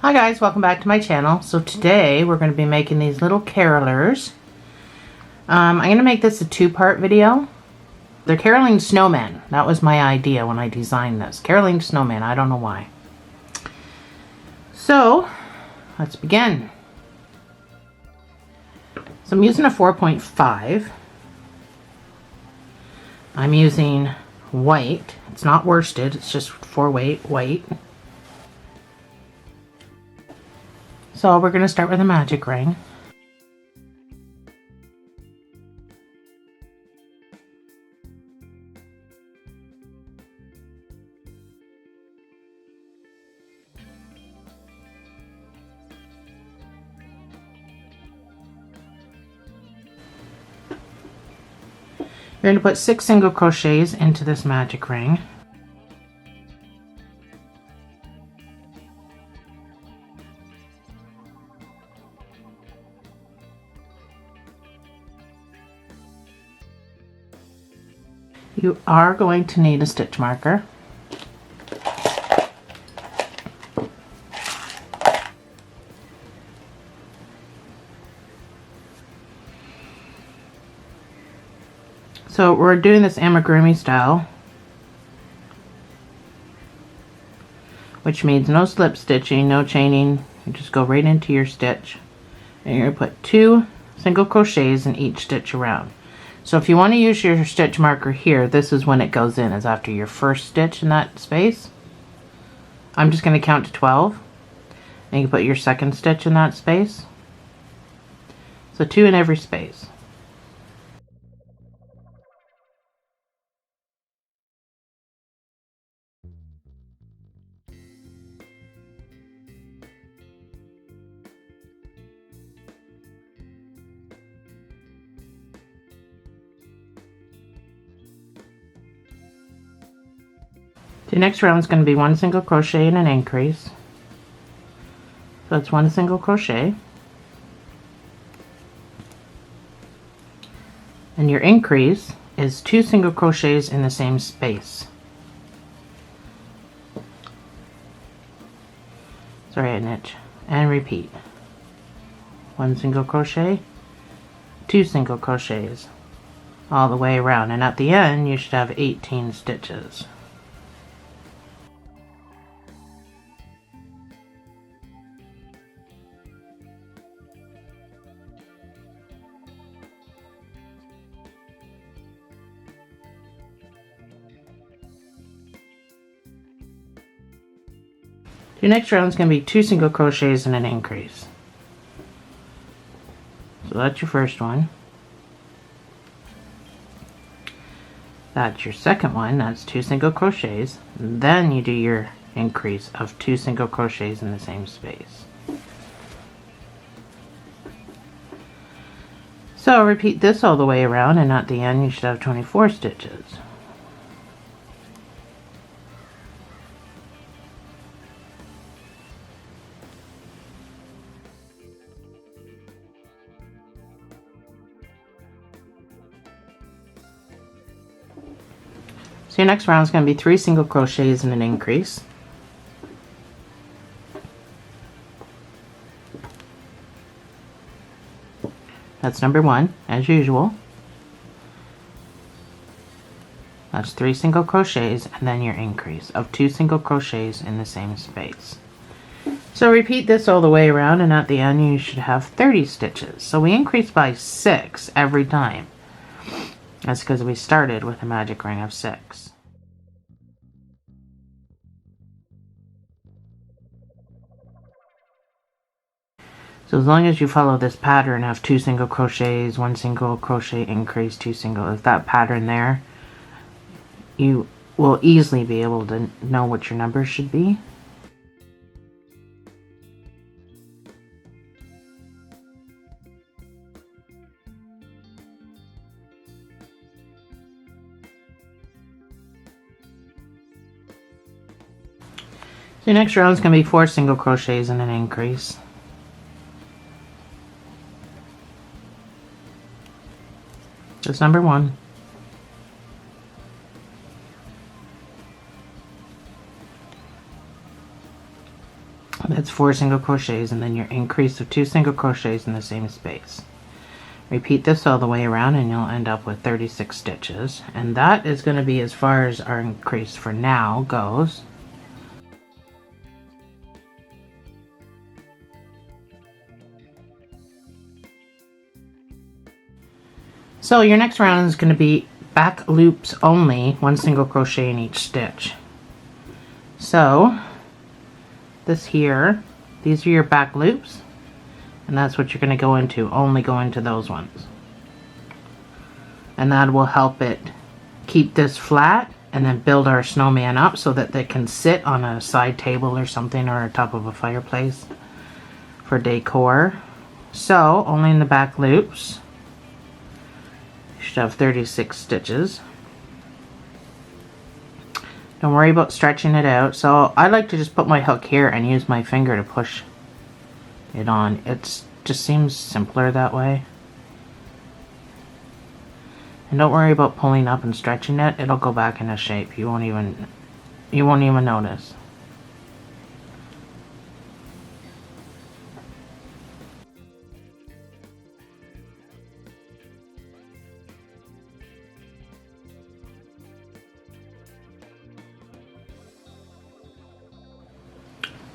Hi guys, welcome back to my channel. So today we're going to be making these little carolers. I'm going to make this a two-part video. They're caroling snowmen. That was my idea when I designed this. Caroling snowmen, I don't know why. So, let's begin. So I'm using a 4.5. I'm using white. It's not worsted, it's just for white. So we're going to start with a magic ring. You're going to put 6 single crochets into this magic ring. You are going to need a stitch marker. So we're doing this amigurumi style, which means no slip stitching, no chaining. You just go right into your stitch, and you're going to put 2 single crochets in each stitch around. So if you want to use your stitch marker here, this is when it goes in, is after your first stitch in that space. I'm just going to count to 12, and you can put your second stitch in that space. So 2 in every space. The next round is going to be 1 single crochet and an increase. So it's 1 single crochet. And your increase is 2 single crochets in the same space. Sorry, an itch. And repeat. 1 single crochet, 2 single crochets all the way around. And at the end, you should have 18 stitches. Your next round is going to be 2 single crochets and an increase. So that's your first one. That's your second one, that's 2 single crochets. Then you do your increase of 2 single crochets in the same space. So repeat this all the way around, and at the end you should have 24 stitches. So your next round is going to be 3 single crochets and an increase. That's number 1, as usual. That's 3 single crochets and then your increase of 2 single crochets in the same space. So repeat this all the way around, and at the end you should have 30 stitches. So we increase by 6 every time. That's because we started with a magic ring of 6. So as long as you follow this pattern of 2 single crochets, 1 single crochet increase, 2 single, if that pattern there, you will easily be able to know what your numbers should be. So your next round is going to be 4 single crochets and an increase. That's number 1. That's 4 single crochets, and then your increase of 2 single crochets in the same space. Repeat this all the way around and you'll end up with 36 stitches, and that is going to be as far as our increase for now goes. So your next round is going to be back loops only, 1 single crochet in each stitch. So this here, these are your back loops, and that's what you're going to go into, only go into those ones. And that will help it keep this flat and then build our snowman up so that they can sit on a side table or something, or on top of a fireplace for decor. So only in the back loops. You should have 36 stitches. Don't worry about stretching it out. So I like to just put my hook here and use my finger to push it on. It just seems simpler that way. And don't worry about pulling up and stretching it. It'll go back into shape. You won't even notice.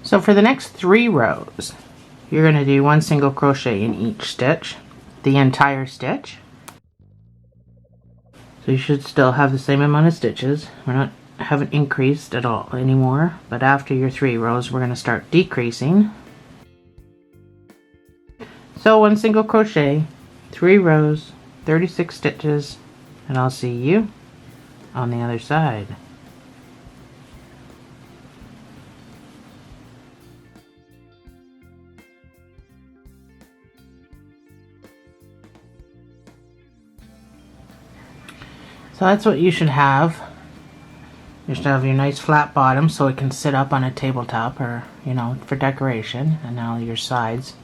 So for the next 3 rows, you're going to do 1 single crochet in each stitch, the entire stitch. So you should still have the same amount of stitches. Haven't increased at all anymore, but after your 3 rows we're going to start decreasing. So 1 single crochet, 3 rows, 36 stitches, and I'll see you on the other side. So that's what you should have. You should have your nice flat bottom so it can sit up on a tabletop, or, you know, for decoration. And now your sides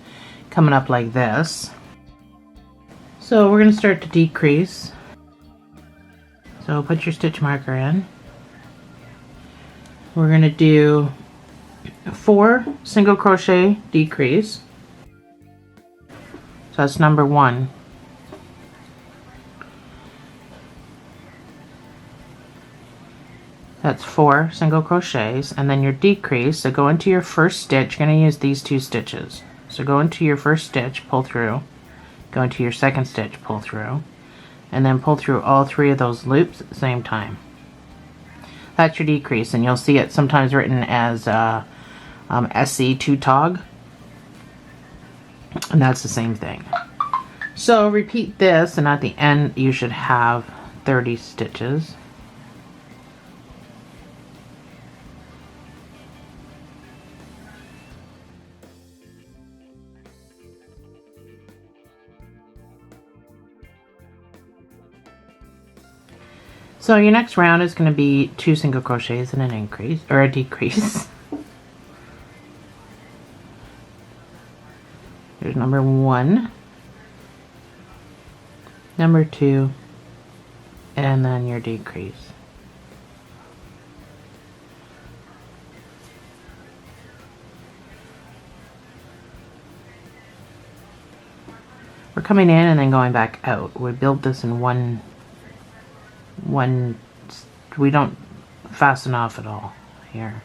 coming up like this. So we're going to start to decrease. So put your stitch marker in. We're going to do 4 single crochet decrease. So that's number 1. That's 4 single crochets, and then your decrease, so go into your first stitch. You're going to use these 2 stitches. So go into your first stitch, pull through, go into your second stitch, pull through, and then pull through all 3 of those loops at the same time. That's your decrease, and you'll see it sometimes written as SC2 tog, and that's the same thing. So repeat this, and at the end you should have 30 stitches. So your next round is going to be 2 single crochets and an increase, or a decrease. Here's number 1, number 2, and then your decrease. We're coming in and then going back out. We build this in one, we don't fasten off at all here.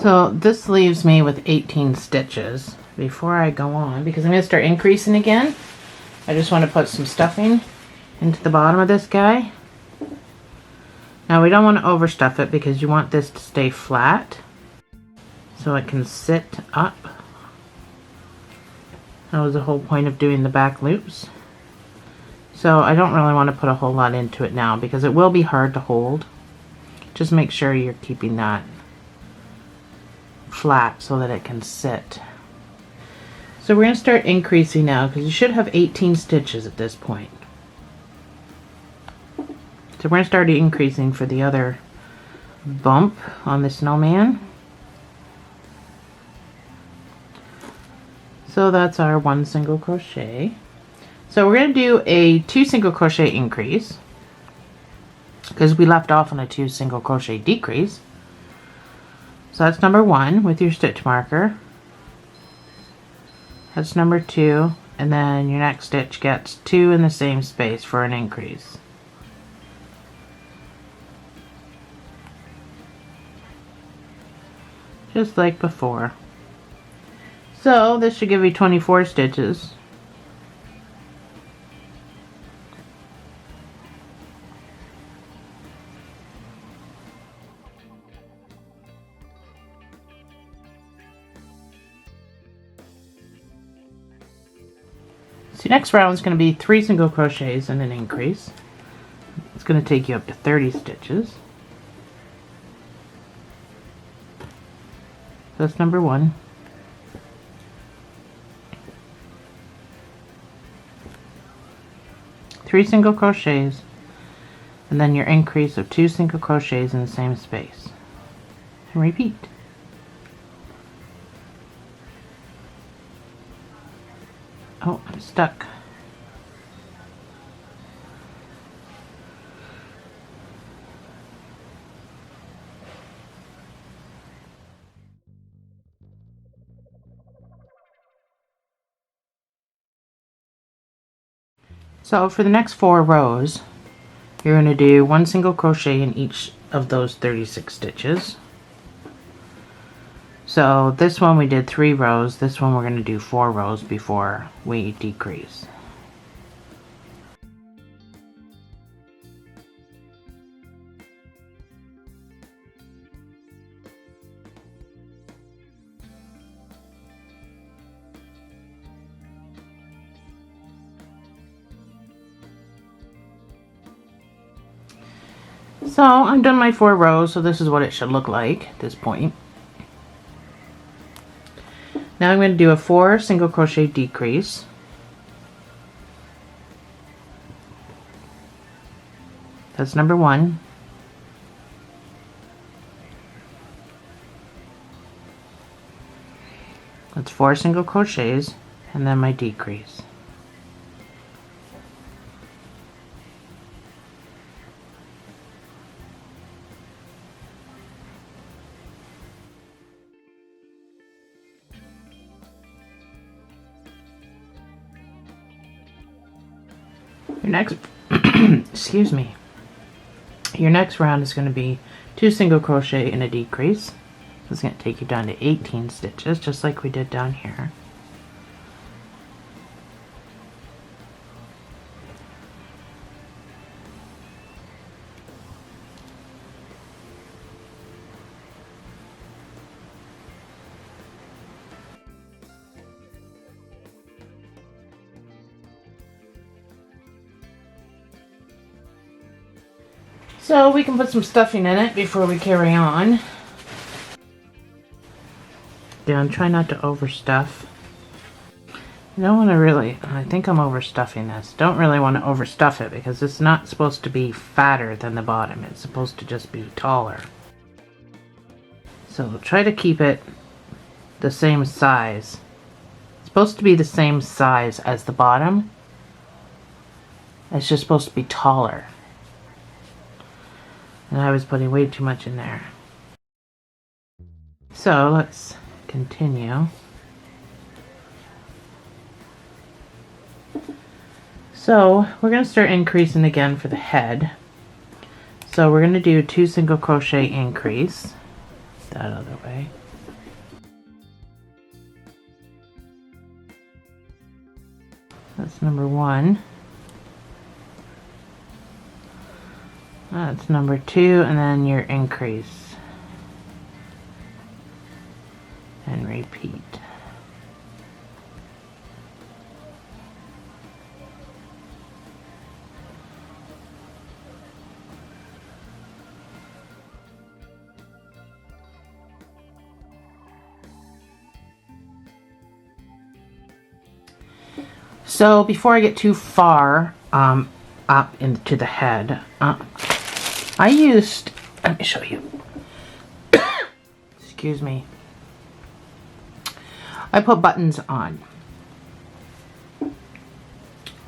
So this leaves me with 18 stitches. Before I go on, because I'm going to start increasing again, I just want to put some stuffing into the bottom of this guy. Now we don't want to overstuff it because you want this to stay flat so it can sit up. That was the whole point of doing the back loops. So I don't really want to put a whole lot into it now because it will be hard to hold. Just make sure you're keeping that flat so that it can sit. So we're going to start increasing now because you should have 18 stitches at this point. So we're going to start increasing for the other bump on the snowman. So that's our 1 single crochet. So we're going to do a 2 single crochet increase. because we left off on a 2 single crochet decrease. So that's number 1 with your stitch marker. That's number 2, and then your next stitch gets 2 in the same space for an increase. Just like before. So this should give you 24 stitches. So next round is going to be 3 single crochets and an increase. It's going to take you up to 30 stitches. That's number 1. Three single crochets, and then your increase of 2 single crochets in the same space. And repeat. Oh, I'm stuck. So for the next 4 rows, you're going to do 1 single crochet in each of those 36 stitches. So this one we did 3 rows, this one we're going to do 4 rows before we decrease. So I've done my 4 rows, so this is what it should look like at this point. Now I'm going to do a 4 single crochet decrease. That's number 1. That's 4 single crochets and then my decrease. Your next excuse me. Your next round is going to be 2 single crochet and a decrease. It's going to take you down to 18 stitches, just like we did down here. So we can put some stuffing in it before we carry on. Yeah, try not to overstuff. You don't want to really, I think I'm overstuffing this. Don't really want to overstuff it because it's not supposed to be fatter than the bottom. It's supposed to just be taller. So try to keep it the same size. It's supposed to be the same size as the bottom. It's just supposed to be taller. And I was putting way too much in there. So let's continue. So we're going to start increasing again for the head. So we're going to do 2 single crochet increase. That other way. That's number 1. That's number 2, and then your increase. And repeat. So before I get too far up into the head, I used, let me show you, excuse me, I put buttons on,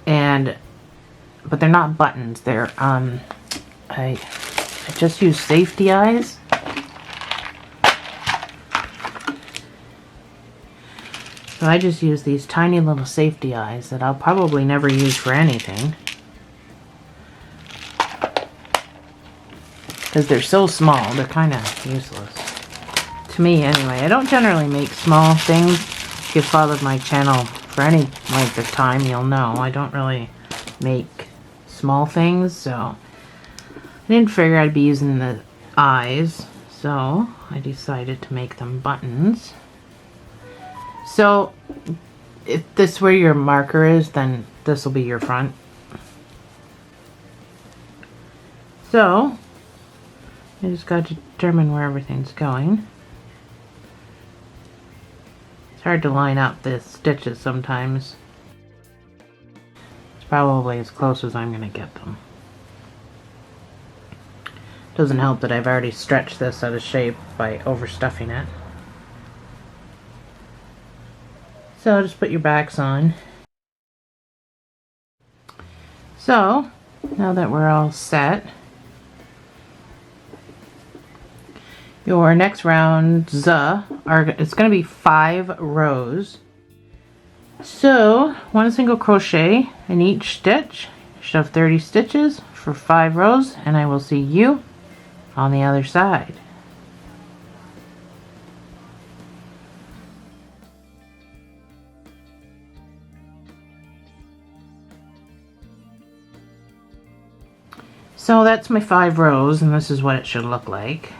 but they're not buttons, they're, I just use safety eyes. So I just use these tiny little safety eyes that I'll probably never use for anything, because they're so small, they're kind of useless. To me anyway. I don't generally make small things. If you've followed my channel for any length of time, you'll know I don't really make small things, so I didn't figure I'd be using the eyes, so I decided to make them buttons. So if this is where your marker is, then this will be your front. So I just got to determine where everything's going. It's hard to line up the stitches sometimes. It's probably as close as I'm going to get them. Doesn't help that I've already stretched this out of shape by overstuffing it. So just put your backs on. So now that we're all set, your next rounds it's going to be 5 rows. So 1 single crochet in each stitch. You should have 30 stitches for 5 rows, and I will see you on the other side. So that's my 5 rows, and this is what it should look like.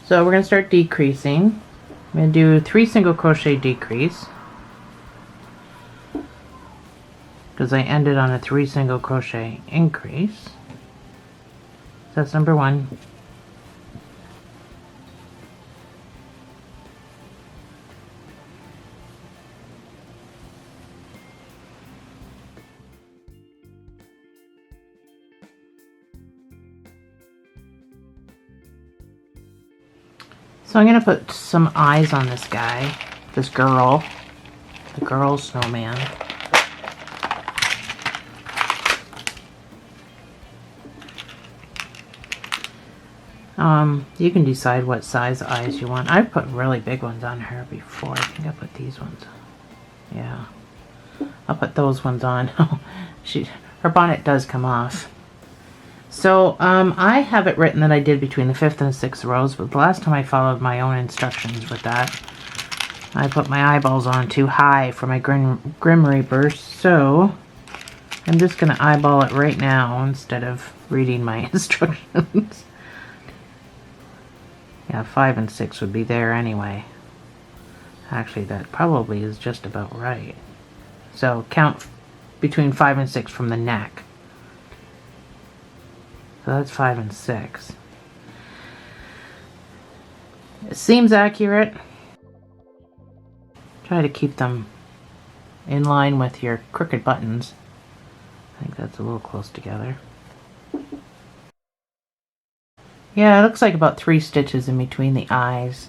So we're going to start decreasing. I'm going to do 3 single crochet decrease, because I ended on a 3 single crochet increase. So that's number 1. So I'm going to put some eyes on this guy, this girl, the girl snowman. You can decide what size eyes you want. I've put really big ones on her before. I think I put these ones. Yeah, I'll put those ones on. Her bonnet does come off. So I have it written that I did between the 5th and 6th rows, but the last time I followed my own instructions with that, I put my eyeballs on too high for my Grim Reaper, so I'm just going to eyeball it right now instead of reading my instructions. Yeah, 5 and 6 would be there anyway. Actually, that probably is just about right. So count between 5 and 6 from the neck. So that's 5 and 6. It seems accurate. Try to keep them in line with your crooked buttons. I think that's a little close together. Yeah, it looks like about 3 stitches in between the eyes.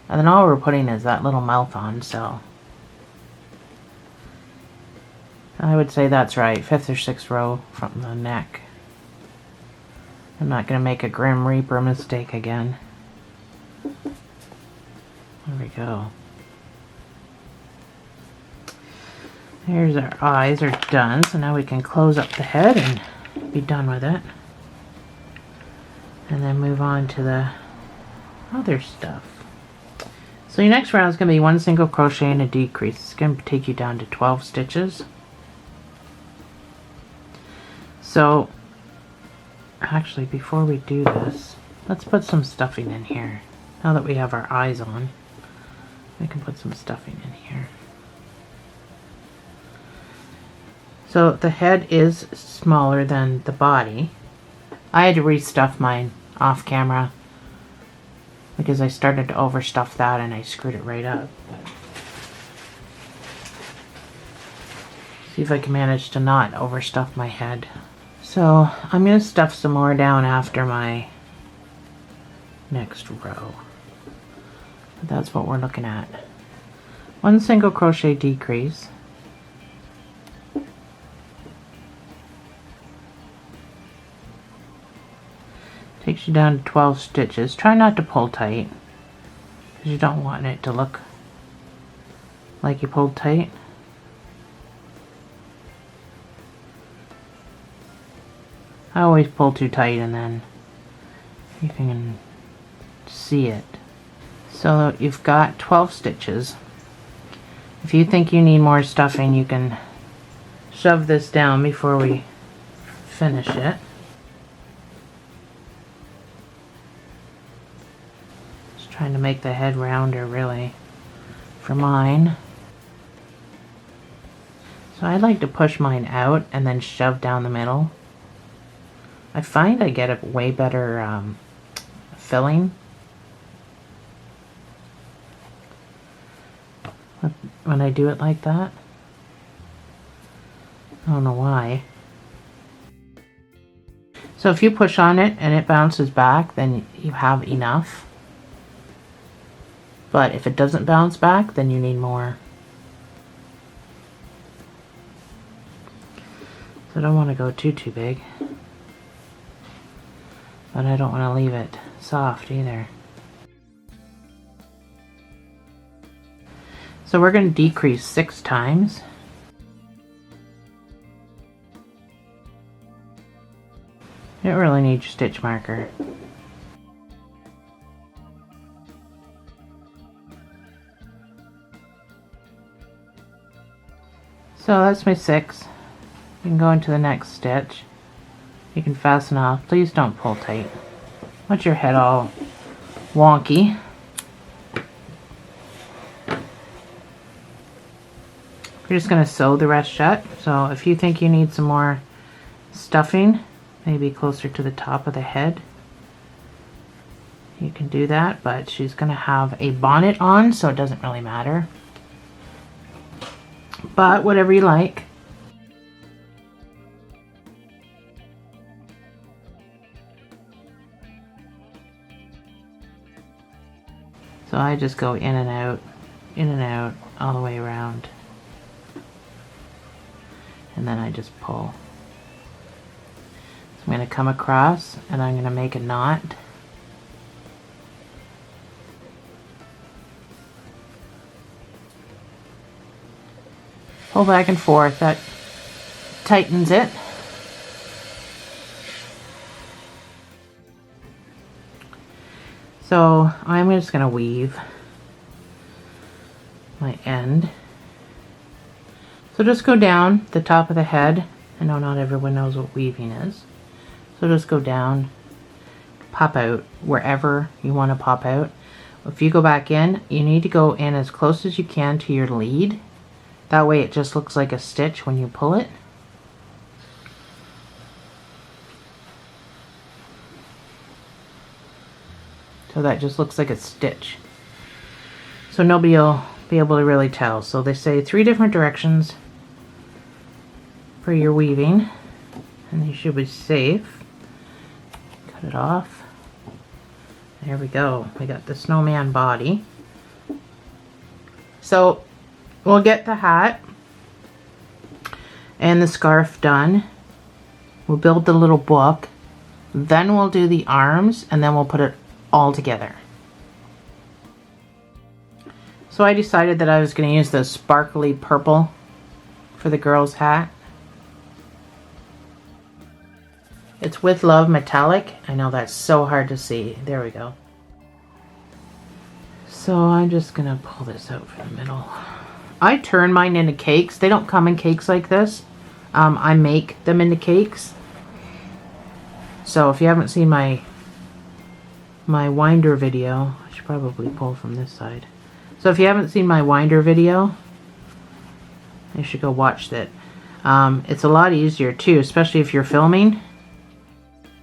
And then all we're putting is that little mouth on, so I would say that's right. 5th or 6th row from the neck. I'm not going to make a Grim Reaper mistake again. There we go. There's our eyes are done, so now we can close up the head and be done with it. And then move on to the other stuff. So your next round is going to be 1 single crochet and a decrease. It's going to take you down to 12 stitches. So actually, before we do this, let's put some stuffing in here. Now that we have our eyes on, we can put some stuffing in here. So the head is smaller than the body. I had to restuff mine off camera because I started to overstuff that and I screwed it right up. See if I can manage to not overstuff my head. So I'm going to stuff some more down after my next row. But that's what we're looking at. 1 single crochet decrease. Takes you down to 12 stitches. Try not to pull tight, because you don't want it to look like you pulled tight. I always pull too tight and then you can see it. So you've got 12 stitches. If you think you need more stuffing, you can shove this down before we finish it. Just trying to make the head rounder really for mine. So I like to push mine out and then shove down the middle. I find I get a way better filling when I do it like that. I don't know why. So if you push on it and it bounces back, then you have enough. But if it doesn't bounce back, then you need more. So I don't want to go too big. But I don't want to leave it soft either. So we're going to decrease 6 times. You don't really need your stitch marker. So that's my 6. You can go into the next stitch. You can fasten off. Please don't pull tight. Want your head all wonky. We're just going to sew the rest shut. So if you think you need some more stuffing, maybe closer to the top of the head, you can do that, but she's going to have a bonnet on, so it doesn't really matter. But whatever you like. So I just go in and out, all the way around. And then I just pull. So I'm going to come across and I'm going to make a knot. Pull back and forth, that tightens it. So I'm just going to weave my end. So just go down the top of the head. I know not everyone knows what weaving is. So just go down, pop out wherever you want to pop out. If you go back in, you need to go in as close as you can to your lead. That way it just looks like a stitch when you pull it. So that just looks like a stitch. So nobody will be able to really tell. So they say 3 different directions for your weaving, and you should be safe. Cut it off. There we go. We got the snowman body. So we'll get the hat and the scarf done. We'll build the little book. Then we'll do the arms, and then we'll put it all together. So I decided that I was going to use the sparkly purple for the girl's hat. It's With Love metallic. I know that's so hard to see. There we go. So I'm just going to pull this out from the middle. I turn mine into cakes. They don't come in cakes like this. I make them into cakes. So if you haven't seen my winder video, I should probably pull from this side. So if you haven't seen my winder video, you should go watch that. It's a lot easier too, especially if you're filming.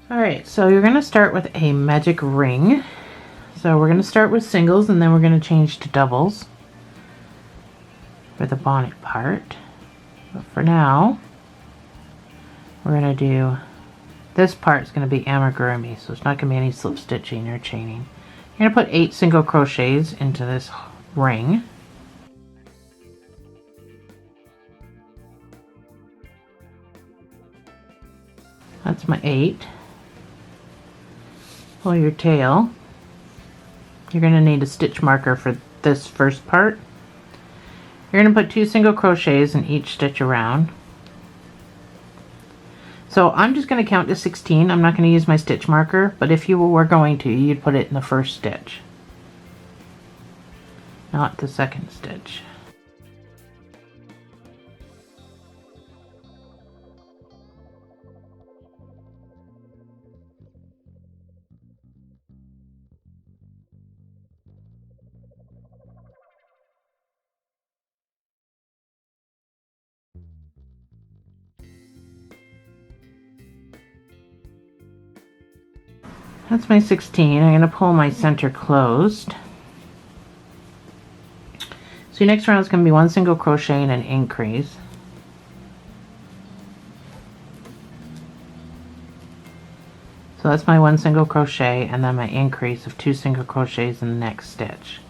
Alright, so you're going to start with a magic ring. So we're going to start with singles and then we're going to change to doubles for the bonnet part. But for now, we're going to do, this part is going to be amigurumi, so it's not going to be any slip stitching or chaining. You're going to put 8 single crochets into this ring. That's my 8. pull your tail. You're going to need a stitch marker for this first part. You're going to put 2 single crochets in each stitch around. So I'm just going to count to 16. I'm not going to use my stitch marker, but if you were going to, you'd put it in the first stitch, not the second stitch. That's my 16. I'm going to pull my center closed. So your next round is going to be 1 single crochet and an increase. So that's my 1 single crochet and then my increase of 2 single crochets in the next stitch.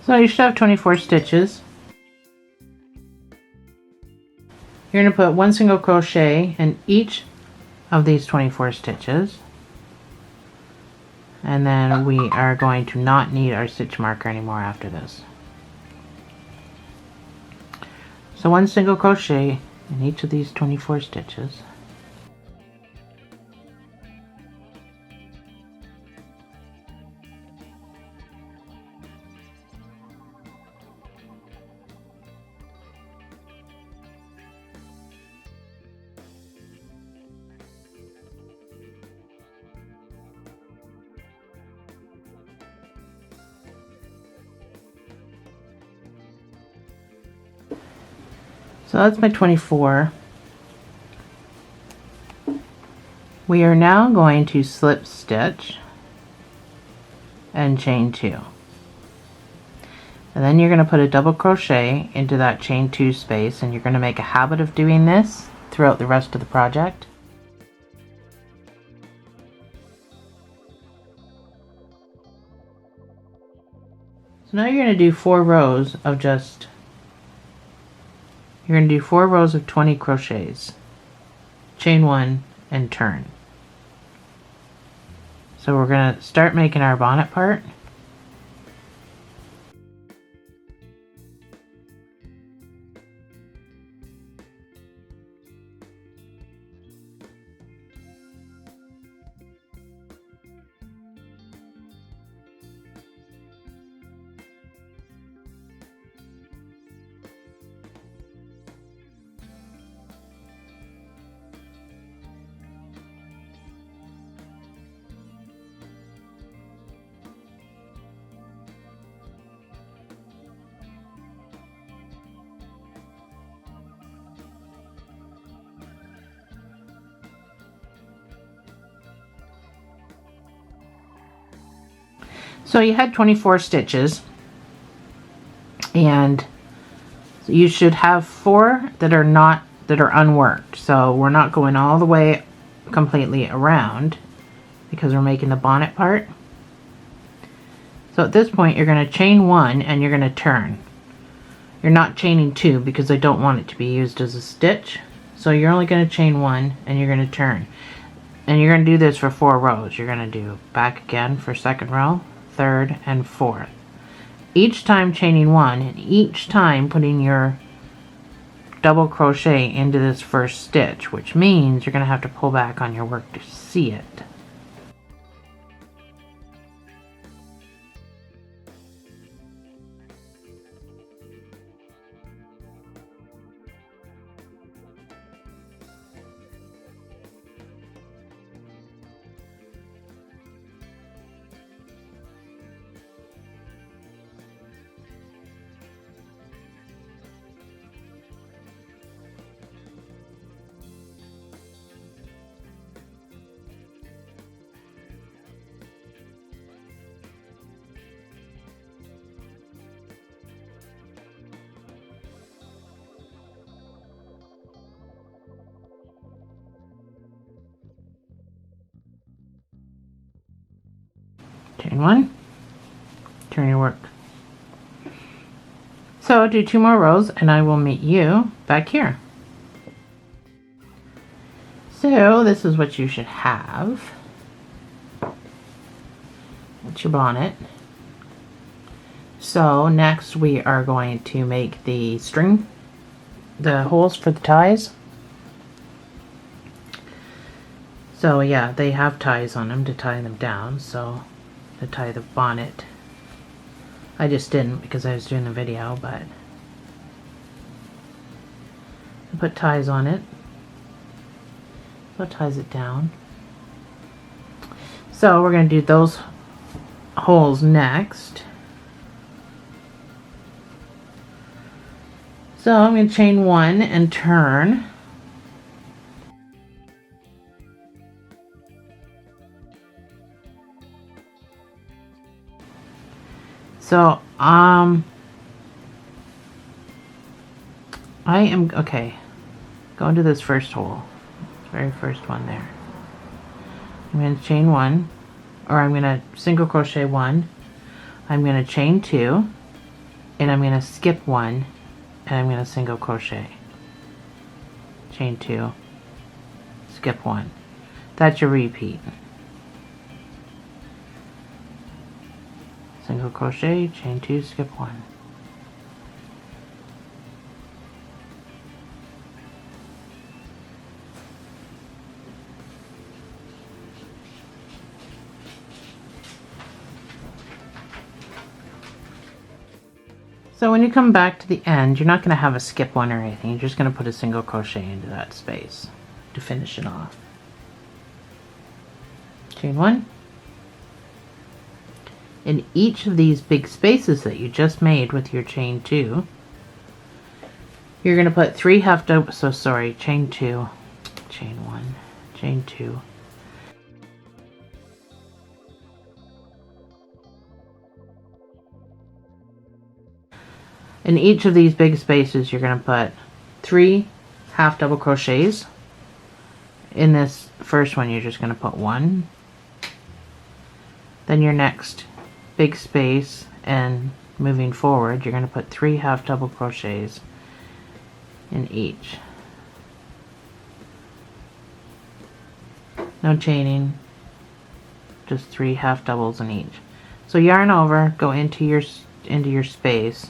So you should have 24 stitches. You're going to put 1 single crochet in each of these 24 stitches. And then we are going to not need our stitch marker anymore after this. So 1 single crochet in each of these 24 stitches. So that's my 24. We are now going to slip stitch and chain 2. And then you're going to put a double crochet into that chain 2 space, and you're going to make a habit of doing this throughout the rest of the project. So now you're going to do 4 rows of just You're going to do 4 rows of 20 crochets, chain 1 and turn. So we're going to start making our bonnet part. So you had 24 stitches, and you should have 4 that are unworked. So we're not going all the way completely around because we're making the bonnet part. So at this point you're going to chain 1 and you're going to turn. You're not chaining 2 because I don't want it to be used as a stitch. So you're only going to chain 1 and you're going to turn. And you're going to do this for 4 rows. You're going to do back again for second row, third, and fourth. Each time chaining 1 and each time putting your double crochet into this first stitch, which means you're going to have to pull back on your work to see it. Chain 1, turn your work. So do 2 more rows and I will meet you back here. So this is what you should have. That's your bonnet. So next we are going to make the string, the holes for the ties. So yeah, they have ties on them to tie them down, so to tie the bonnet. I just didn't because I was doing a video, but I put ties on it. So it ties it down. So we're going to do those holes next. So I'm going to chain 1 and turn. So I am okay. Go into this first hole, very first one there. I'm going to chain 1, or I'm going to single crochet 1. I'm going to chain 2, and I'm going to skip 1, and I'm going to single crochet. Chain 2, skip 1. That's your repeat. Single crochet, chain 2, skip 1. So when you come back to the end, you're not going to have a skip 1 or anything. You're just going to put a single crochet into that space to finish it off. Chain 1. In each of these big spaces that you just made with your chain 2, you're going to put 3 half double, so sorry, chain 2, chain 1, chain 2. In each of these big spaces, you're going to put 3 half double crochets. In this first one, you're just going to put 1. Then your next big space, and moving forward, you're going to put 3 half double crochets in each. No chaining, just 3 half doubles in each. So yarn over, go into your space.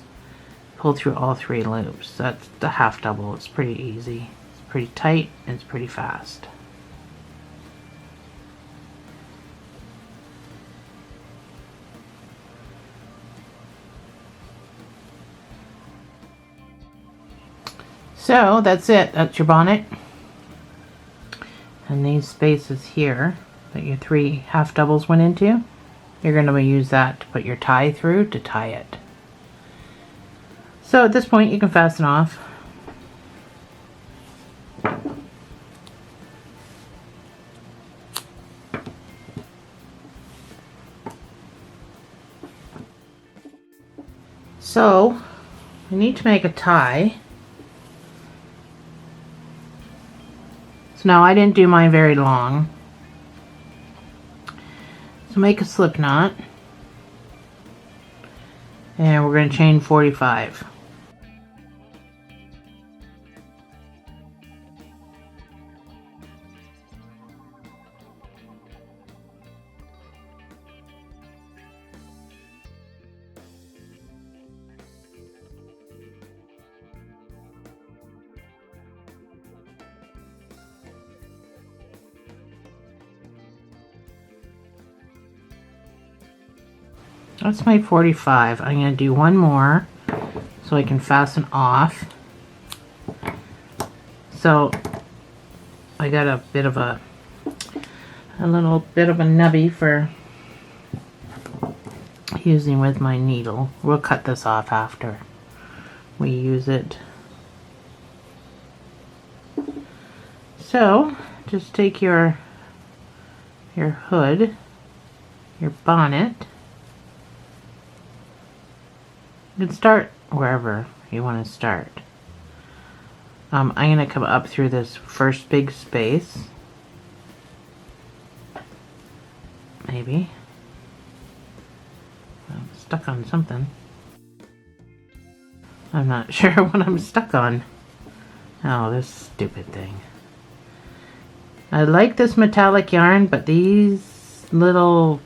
Pull through all 3 loops. That's the half double. It's pretty easy. It's pretty tight and it's pretty fast. So that's it. That's your bonnet. And these spaces here that your 3 half doubles went into, you're going to use that to put your tie through to tie it. So at this point you can fasten off. So we need to make a tie. So now I didn't do mine very long. So make a slip knot. And we're going to chain 45. That's my 45. I'm going to do one more so I can fasten off. So I got a bit of a little bit of a nubby for using with my needle. We'll cut this off after we use it. So just take your hood, your bonnet. You can start wherever you want to start. I'm going to come up through this first big space. Maybe. stuck on something. I'm not sure what I'm stuck on. Oh, this stupid thing. I like this metallic yarn, but these little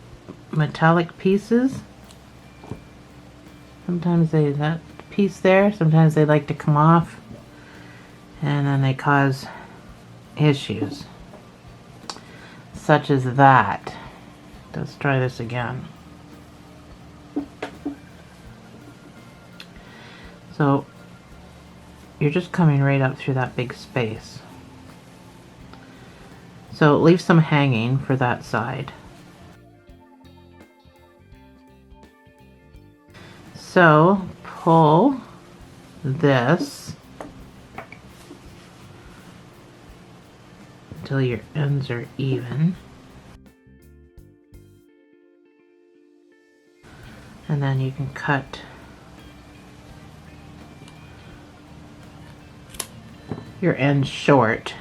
metallic pieces, sometimes that piece there, sometimes they like to come off and then they cause issues. Such as that. Let's try this again. So you're just coming right up through that big space. So leave some hanging for that side. So pull this until your ends are even. And then you can cut your ends short.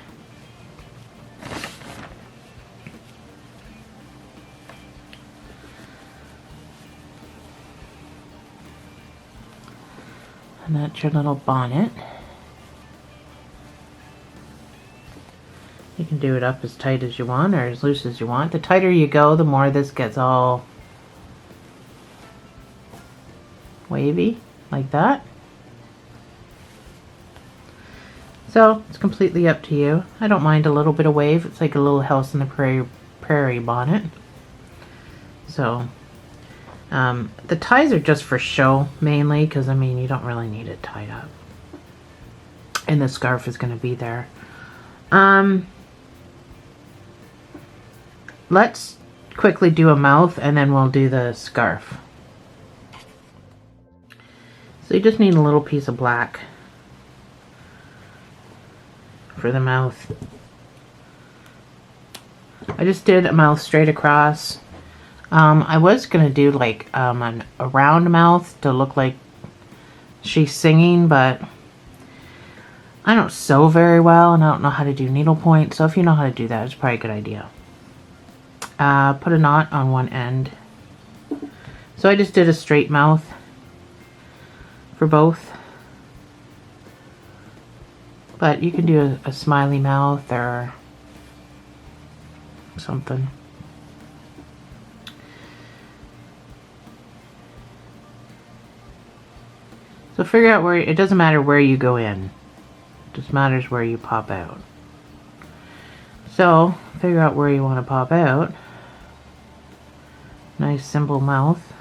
And that's your little bonnet. You can do it up as tight as you want or as loose as you want. The tighter you go, the more this gets all wavy, like that. So it's completely up to you. I don't mind a little bit of wave. It's like a little house in the prairie bonnet. So the ties are just for show mainly, because I mean you don't really need it tied up. And the scarf is going to be there. Let's quickly do a mouth and then we'll do the scarf. So you just need a little piece of black for the mouth. I just did a mouth straight across. I was gonna do like a round mouth to look like she's singing, but I don't sew very well and I don't know how to do needlepoint, so if you know how to do that, it's probably a good idea. Put a knot on one end. So I just did a straight mouth for both. But you can do a smiley mouth or something. So figure out where, it doesn't matter where you go in. It just matters where you pop out. So figure out where you want to pop out. Nice simple mouth.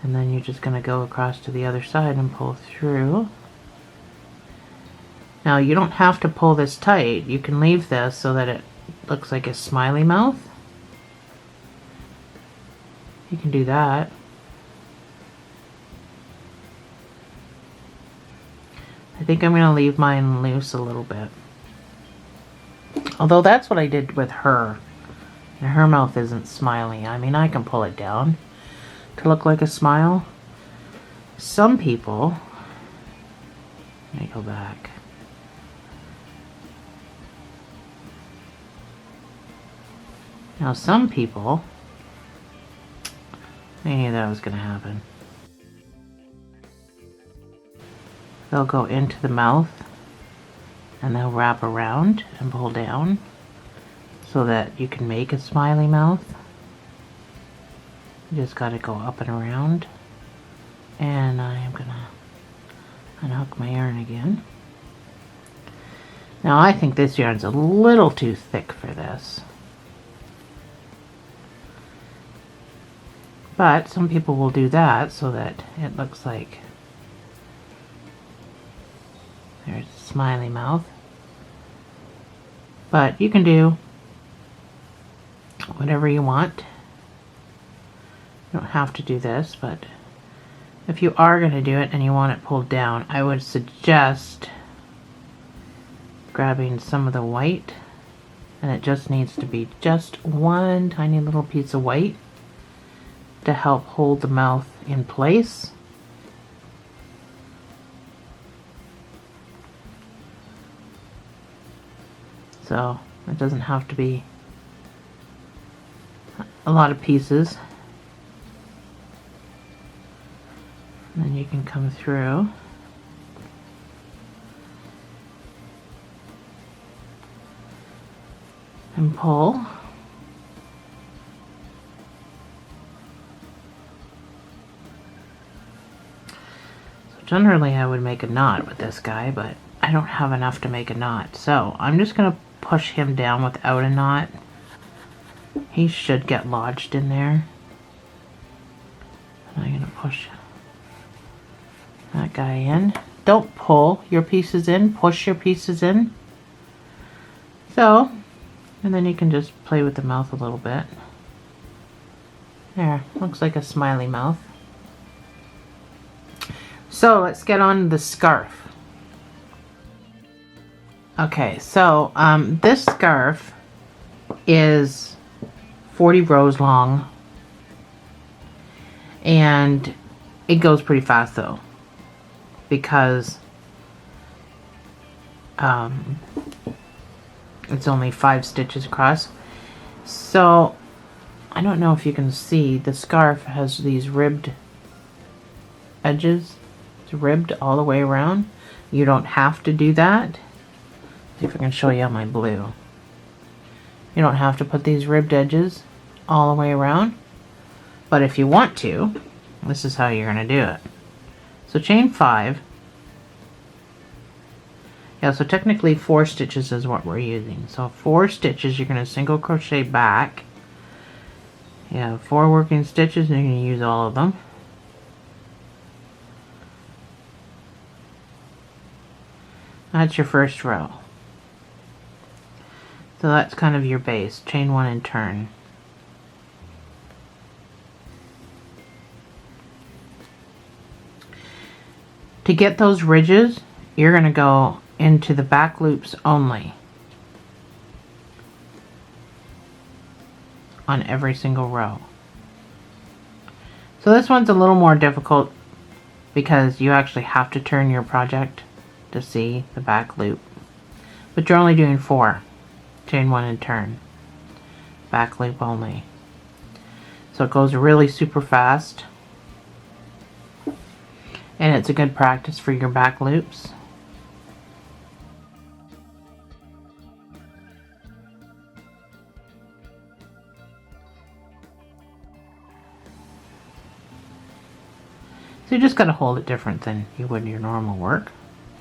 And then you're just going to go across to the other side and pull through. Now you don't have to pull this tight. You can leave this so that it looks like a smiley mouth. You can do that. I think I'm going to leave mine loose a little bit. Although that's what I did with her. And her mouth isn't smiley. I mean, I can pull it down to look like a smile. Some people, let me go back. Now some people, I knew that was going to happen. They'll go into the mouth and they'll wrap around and pull down so that you can make a smiley mouth. You just got to go up and around. And I am going to unhook my yarn again. Now I think this yarn's a little too thick for this. But some people will do that so that it looks like there's a smiley mouth. But you can do whatever you want. You don't have to do this, but if you are going to do it and you want it pulled down, I would suggest grabbing some of the white, and it just needs to be just one tiny little piece of white to help hold the mouth in place. So it doesn't have to be a lot of pieces. And then you can come through. And pull. So generally I would make a knot with this guy, but I don't have enough to make a knot. So I'm just going to push him down without a knot. He should get lodged in there. And I'm going to push that guy in. Don't pull your pieces in, push your pieces in. So, and then you can just play with the mouth a little bit. There, looks like a smiley mouth. So let's get on the scarf. Okay, so this scarf is 40 rows long, and it goes pretty fast though, because it's only 5 stitches across. So I don't know if you can see, the scarf has these ribbed edges. It's ribbed all the way around. You don't have to do that. See if I can show you on my blue. You don't have to put these ribbed edges all the way around, but if you want to, this is how you're going to do it. So chain 5. Yeah, so technically 4 stitches is what we're using. So 4 stitches, you're going to single crochet back. You have 4 working stitches and you're going to use all of them. That's your first row. So that's kind of your base. Chain 1 and turn. To get those ridges, you're going to go into the back loops only on every single row. So this one's a little more difficult because you actually have to turn your project to see the back loop. But you're only doing 4. Chain 1 and turn. Back loop only. So it goes really super fast. And it's a good practice for your back loops. So you just got to hold it different than you would your normal work.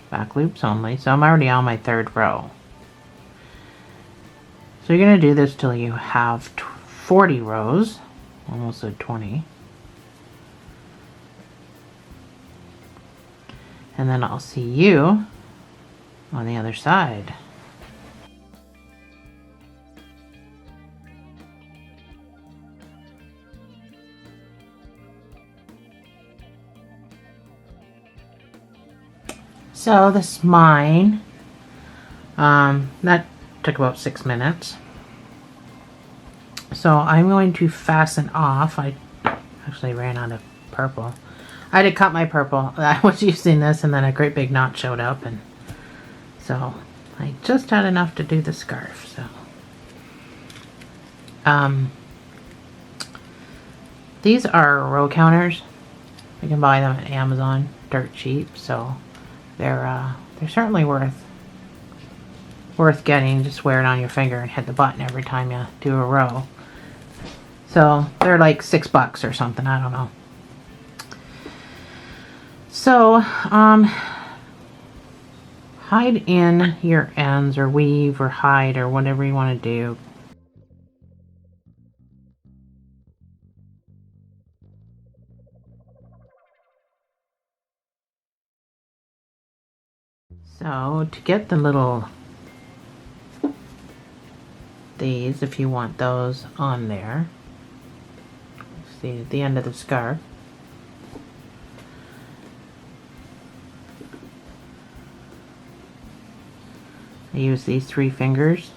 Back loops only. So I'm already on my 3rd row. So you're going to do this till you have 40 rows. Almost at 20. And then I'll see you on the other side. So this is mine. That took about 6 minutes. So I'm going to fasten off. I actually ran out of purple. I had to cut my purple. I was using this and then a great big knot showed up, and so I just had enough to do the scarf. So these are row counters. You can buy them at Amazon, dirt cheap. So they're certainly worth getting. Just wear it on your finger and hit the button every time you do a row. So they're like $6 or something, I don't know. So hide in your ends, or weave, or hide, or whatever you want to do. So to get the little, these, if you want those on there, see at the end of the scarf, I use these 3 fingers.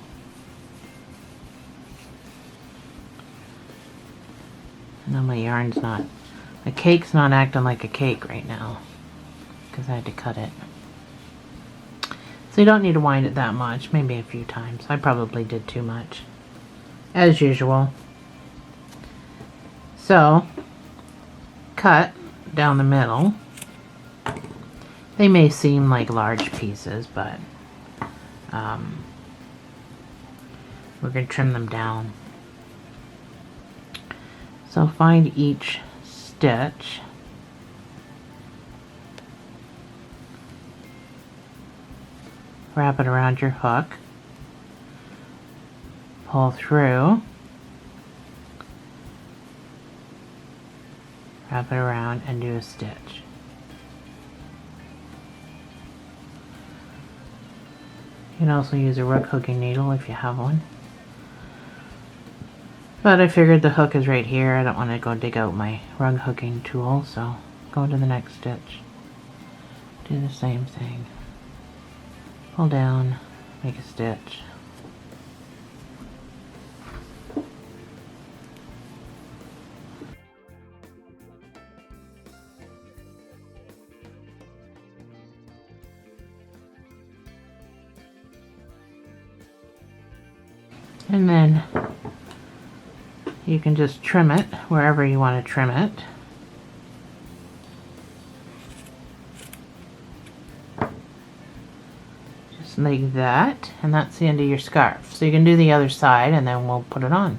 No, my yarn's not, the cake's not acting like a cake right now because I had to cut it. So you don't need to wind it that much, maybe a few times. I probably did too much, as usual. So cut down the middle. They may seem like large pieces, but we're going to trim them down. So find each stitch. Wrap it around your hook. Pull through. Wrap it around and do a stitch. You can also use a rug hooking needle if you have one. But I figured the hook is right here. I don't want to go dig out my rug hooking tool, so go to the next stitch. Do the same thing. Pull down, make a stitch. And then you can just trim it wherever you want to trim it. Just like that, and that's the end of your scarf. So you can do the other side and then we'll put it on.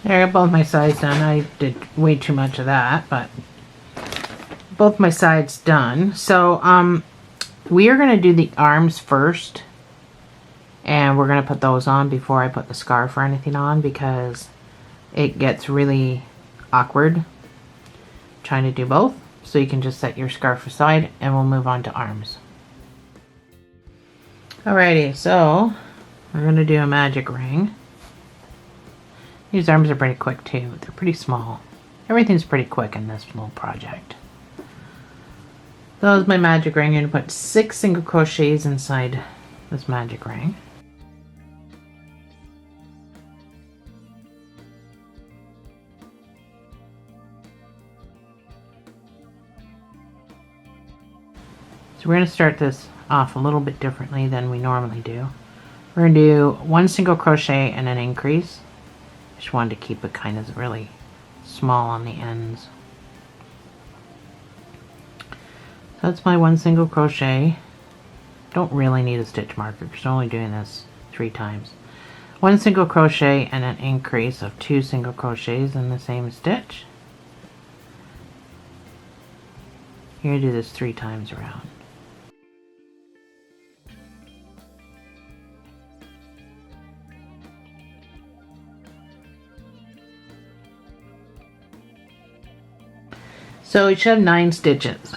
There, I got both my sides done. I did way too much of that, but both my sides done. So we are going to do the arms first. And we're going to put those on before I put the scarf or anything on, because it gets really awkward trying to do both. So you can just set your scarf aside and we'll move on to arms. Alrighty, so we're going to do a magic ring. These arms are pretty quick too. They're pretty small. Everything's pretty quick in this little project. So is my magic ring. I'm going to put 6 single crochets inside this magic ring. So we're going to start this off a little bit differently than we normally do. We're going to do 1 single crochet and an increase. Just wanted to keep it kind of really small on the ends. So that's my 1 single crochet. Don't really need a stitch marker because I'm only doing this 3 times. 1 single crochet and an increase of 2 single crochets in the same stitch. You're going to do this 3 times around. So you should have 9 stitches.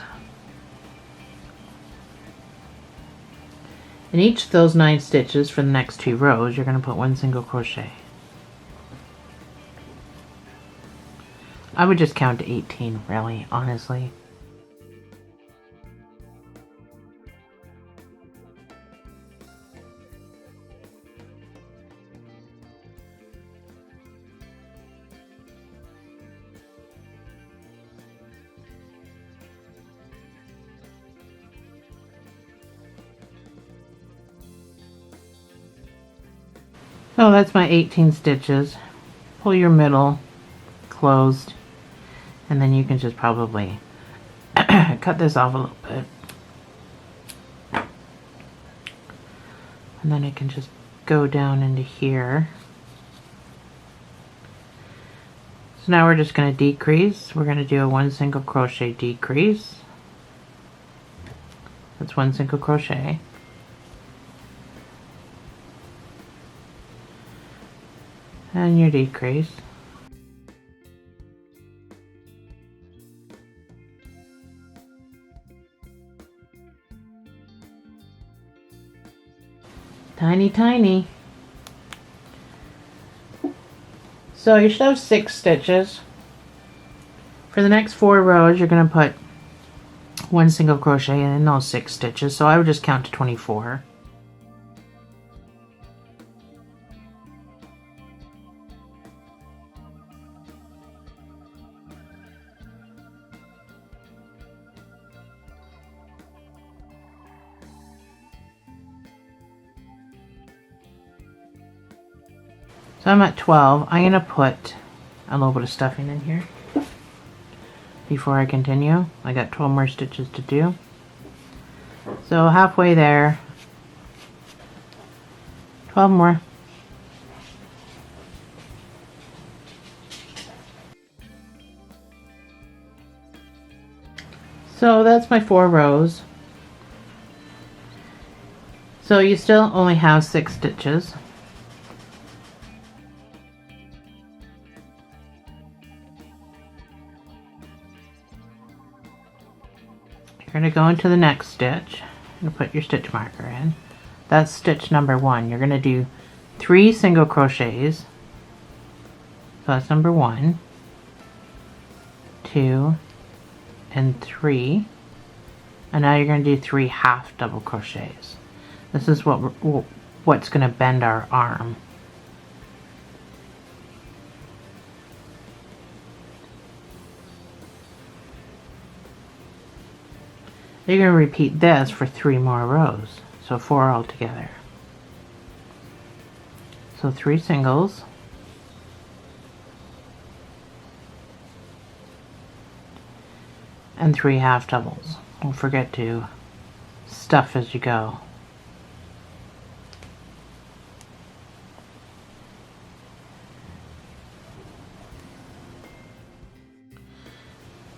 In each of those 9 stitches for the next 2 rows, you're going to put 1 single crochet. I would just count to 18, really, honestly. So that's my 18 stitches. Pull your middle closed, and then you can just probably cut this off a little bit. And then it can just go down into here. So now we're just going to decrease. We're going to do a 1 single crochet decrease. That's 1 single crochet. And your decrease. Tiny, tiny. So you should have 6 stitches. For the next 4 rows, you're going to put 1 single crochet in those 6 stitches. So I would just count to 24. So I'm at 12. I'm going to put a little bit of stuffing in here. before I continue. I got 12 more stitches to do. So halfway there, 12 more. So that's my 4 rows. So you still only have 6 stitches. You're going to go into the next stitch and put your stitch marker in. That's stitch number 1. You're going to do 3 single crochets. So that's number 1, 2, and 3. And now you're going to do 3 half double crochets. This is what's going to bend our arm. You're going to repeat this for 3 more rows, so 4 altogether. So 3 singles, and 3 half doubles. Don't forget to stuff as you go.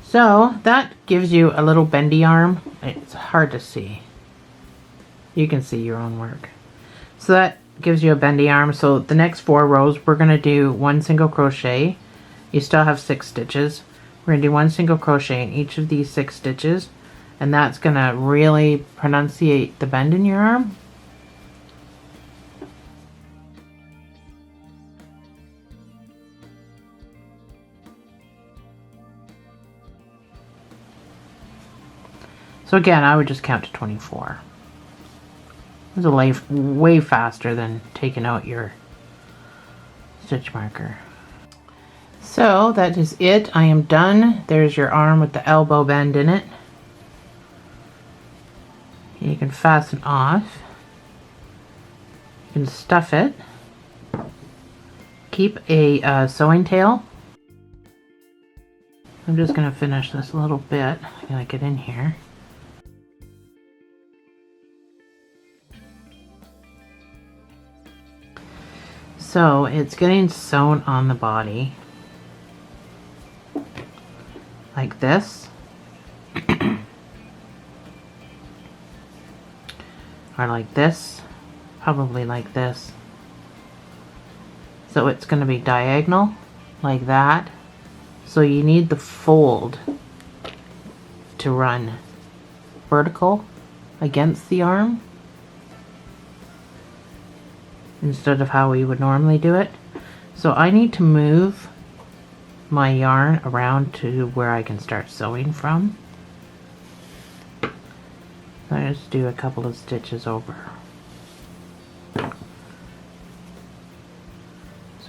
So that gives you a little bendy arm. It's hard to see. You can see your own work. So that gives you a bendy arm. So the next 4 rows we're going to do 1 single crochet. You still have 6 stitches. We're going to do 1 single crochet in each of these 6 stitches, and that's going to really pronunciate the bend in your arm. So again, I would just count to 24. This is way faster than taking out your stitch marker. So that is it. I am done. There's your arm with the elbow bend in it. You can fasten off. You can stuff it. Keep a sewing tail. I'm just going to finish this a little bit. I gotta get in here. So it's getting sewn on the body like this, or like this, probably like this. So it's going to be diagonal like that. So you need the fold to run vertical against the arm, instead of how we would normally do it. So I need to move my yarn around to where I can start sewing from. I just do a couple of stitches over. So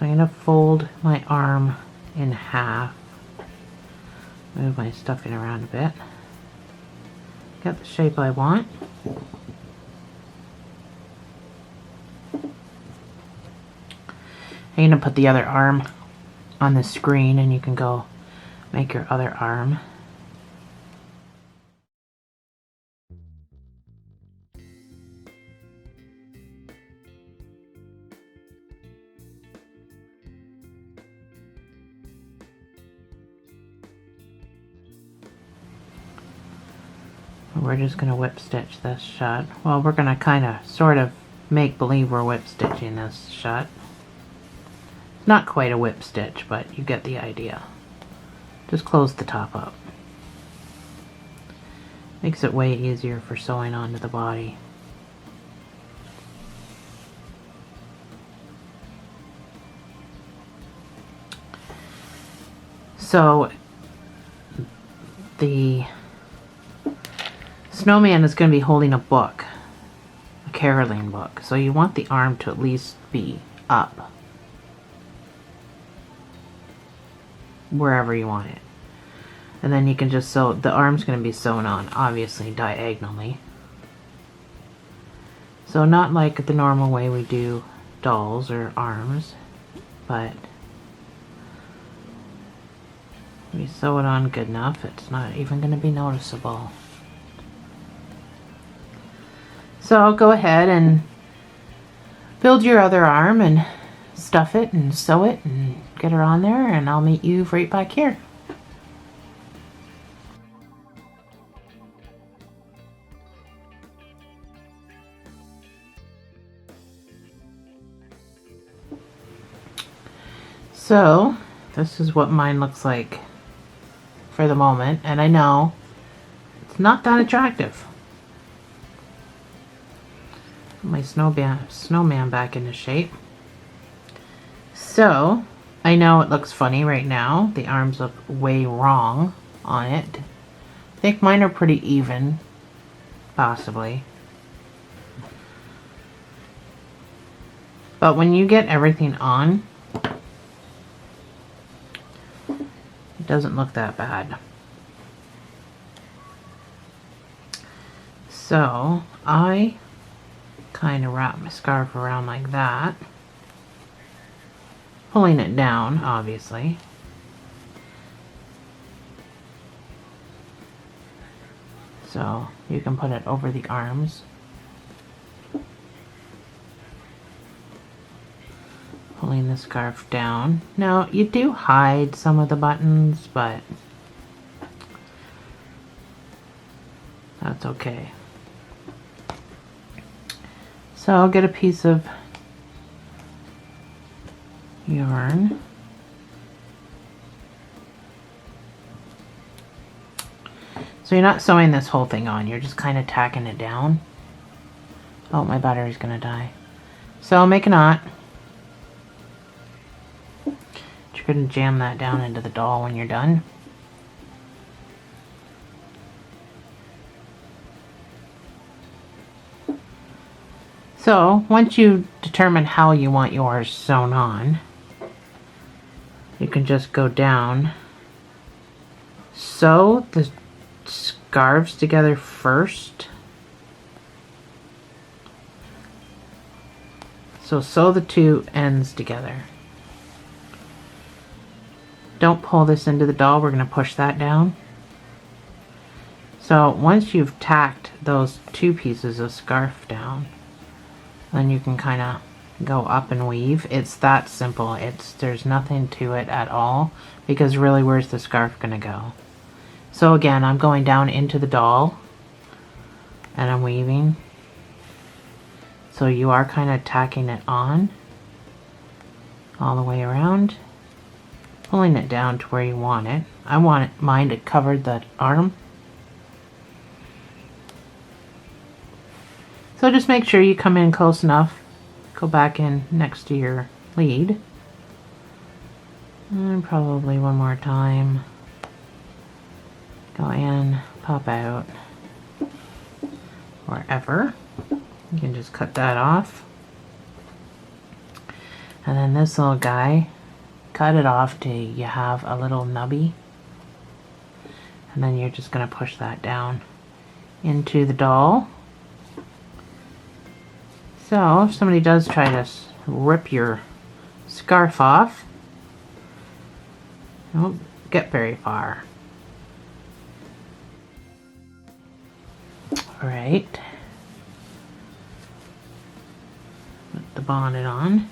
I'm going to fold my arm in half. Move my stuffing around a bit. Get the shape I want. I'm going to put the other arm on the screen, and you can go make your other arm. We're just going to whip stitch this shut. Well, we're going to kind of sort of make believe we're whip stitching this shut. Not quite a whip stitch, but you get the idea. Just close the top up. Makes it way easier for sewing onto the body. So the snowman is going to be holding a book, a caroling book. So you want the arm to at least be up, wherever you want it. And then you can just sew, the arm's going to be sewn on, obviously, diagonally. So not like the normal way we do dolls or arms, but We sew it on good enough, it's not even going to be noticeable. So I'll go ahead and build your other arm and stuff it and sew it and get her on there, and I'll meet you right back here. So this is what mine looks like for the moment, and I know it's not that attractive. Put my snowman back into shape. So I know it looks funny right now. The arms look way wrong on it. I think mine are pretty even, possibly. But when you get everything on, it doesn't look that bad. So I kind of wrap my scarf around like that, pulling it down, obviously. So you can put it over the arms. Pulling the scarf down. Now, you do hide some of the buttons, but that's okay. So I'll get a piece of yarn. So you're not sewing this whole thing on, you're just kind of tacking it down. Oh, my battery's gonna die. So I'll make a knot. You're gonna jam that down into the doll when you're done. So once you determine how you want yours sewn on, you can just go down, sew the scarves together first. So sew the two ends together. Don't pull this into the doll, we're going to push that down. So once you've tacked those two pieces of scarf down, then you can kind of go up and weave. It's that simple. There's nothing to it at all, because really, where's the scarf going to go? So again, I'm going down into the doll and I'm weaving. So you are kind of tacking it on all the way around, pulling it down to where you want it. I want mine to cover the arm. So just make sure you come in close enough. Go back in next to your lead. And probably one more time. Go in, pop out, wherever. You can just cut that off. And then this little guy, cut it off till you have a little nubby. And then you're just going to push that down into the doll. So if somebody does try to rip your scarf off, you won't get very far. Alright. Put the bonnet on.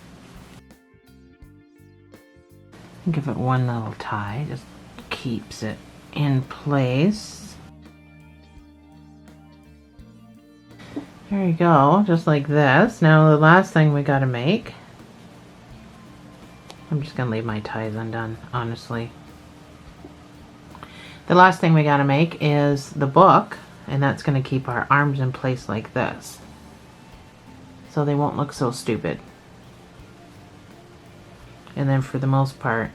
Give it one little tie, just keeps it in place. There you go, just like this. Now the last thing we gotta make, I'm just gonna leave my ties undone, honestly. The last thing we gotta make is the book, and that's gonna keep our arms in place like this, so they won't look so stupid. And then for the most part,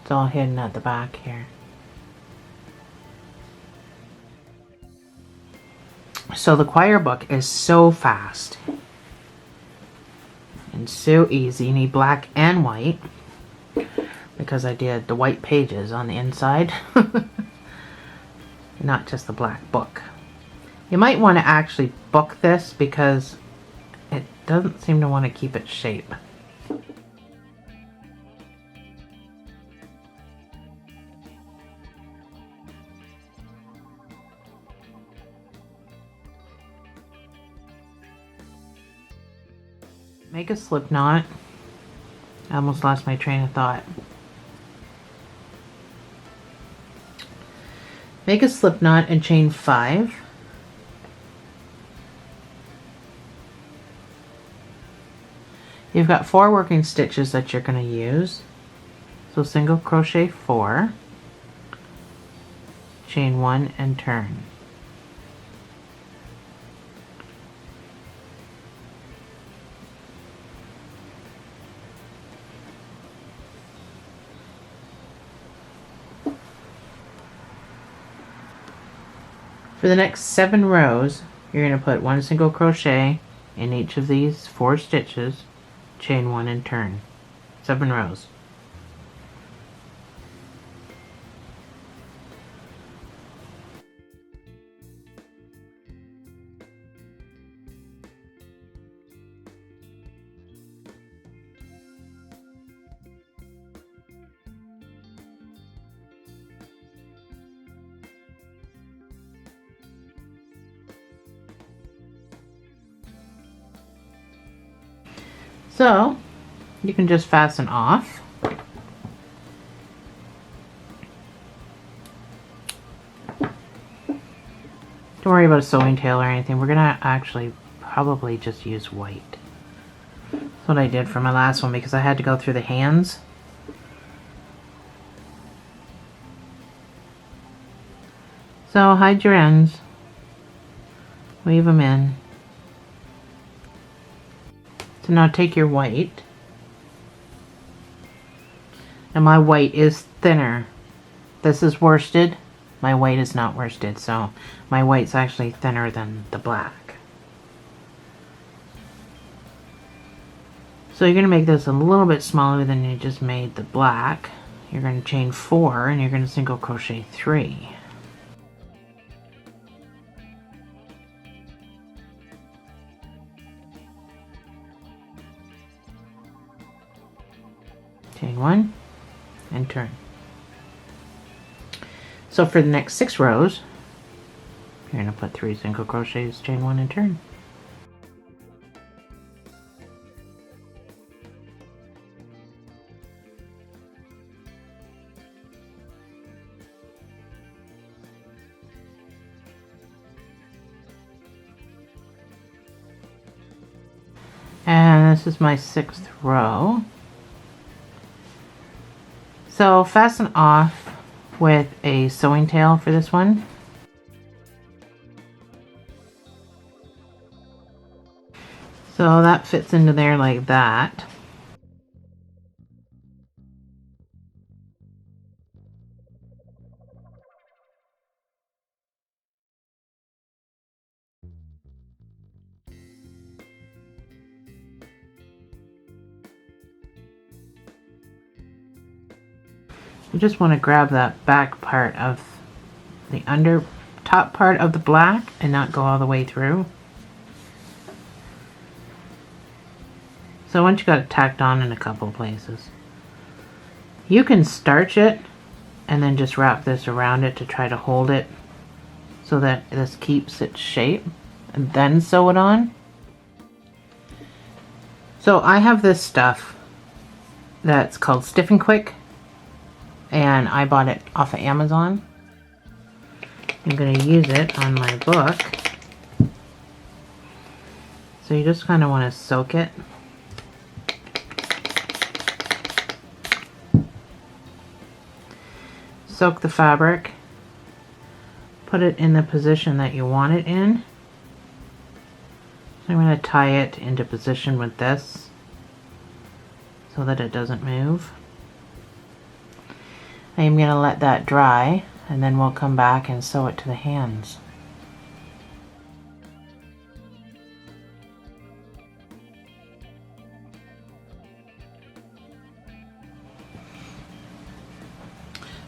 it's all hidden at the back here. So the choir book is so fast and so easy. You need black and white, because I did the white pages on the inside, not just the black book. You might want to actually book this, because it doesn't seem to want to keep its shape. Make a slip knot. I almost lost my train of thought. Make a slip knot and chain 5. You've got 4 working stitches that you're going to use. So single crochet 4, chain 1 and turn. For the next 7 rows, you're going to put 1 single crochet in each of these 4 stitches, chain 1 and turn. 7 rows. So, you can just fasten off. Don't worry about a sewing tail or anything. We're gonna actually probably just use white. That's what I did for my last one because I had to go through the hands. So hide your ends. Weave them in. So now take your white. And my white is thinner. This is worsted. My white is not worsted, so my white's actually thinner than the black. So you're going to make this a little bit smaller than you just made the black. You're going to chain 4 and you're going to single crochet 3. Chain 1 and turn. So for the next 6 rows, you're going to put 3 single crochets, chain 1 and turn. And this is my 6th row. So fasten off with a sewing tail for this one. So that fits into there like that. You just want to grab that back part of the top part of the black and not go all the way through. So once you got it tacked on in a couple of places, you can starch it and then just wrap this around it to try to hold it so that this keeps its shape, and then sew it on. So I have this stuff that's called Stiff and Quick, and I bought it off of Amazon. I'm going to use it on my book. So you just kind of want to soak it. Soak the fabric. Put it in the position that you want it in. So I'm going to tie it into position with this so that it doesn't move. I'm going to let that dry and then we'll come back and sew it to the hands.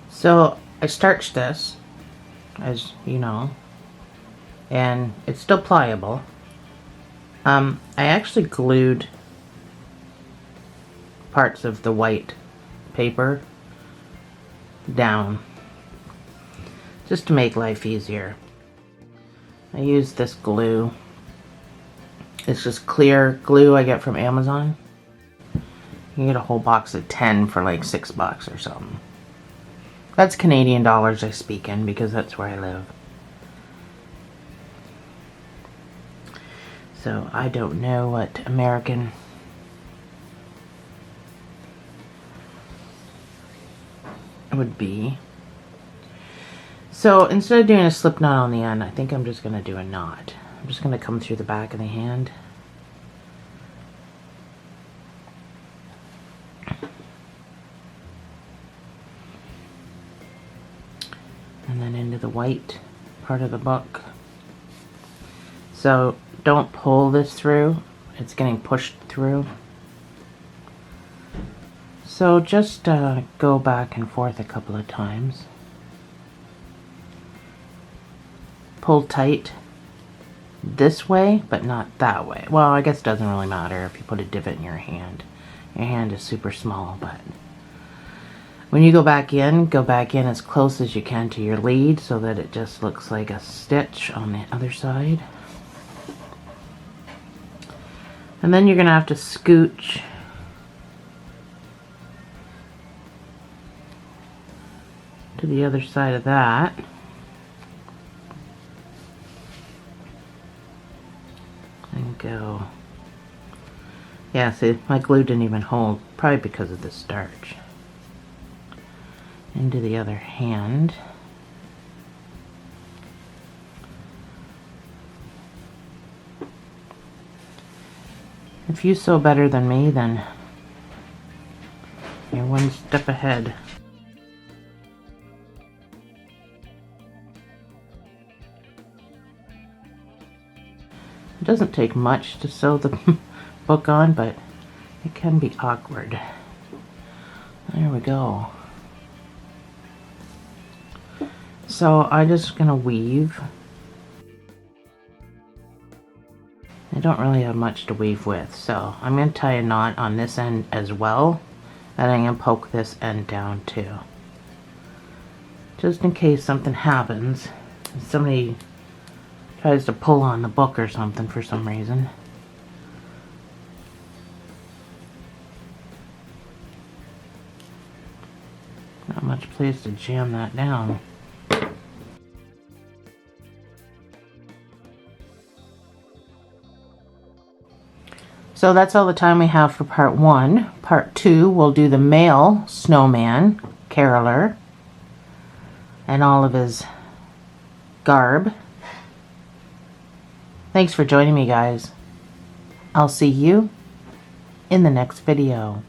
So I starched this, as you know, and it's still pliable. I actually glued parts of the white paper down just to make life easier. I used this glue It's just clear glue I get from Amazon. You get a whole box of 10 for like $6 or something. That's Canadian dollars I speak in because that's where I live. So I don't know what American would be. So instead of doing a slip knot on the end, I think I'm just going to do a knot. I'm just going to come through the back of the hand. And then into the white part of the book. So don't pull this through. It's getting pushed through. So just go back and forth a couple of times. Pull tight this way, but not that way. Well, I guess it doesn't really matter if you put a divot in your hand. Your hand is super small, but when you go back in as close as you can to your lead so that it just looks like a stitch on the other side. And then you're going to have to scooch to the other side of that. And go. Yeah, see, my glue didn't even hold, probably because of the starch. Into the other hand. If you sew better than me, then you're one step ahead. It doesn't take much to sew the book on, but it can be awkward. There we go. So I'm just going to weave. I don't really have much to weave with, so I'm going to tie a knot on this end as well, and I'm going to poke this end down too. Just in case something happens. If somebody tries to pull on the book or something for some reason. Not much place to jam that down. So that's all the time we have for part 1. Part 2, we'll do the male snowman, caroler, and all of his garb. Thanks for joining me, guys. I'll see you in the next video.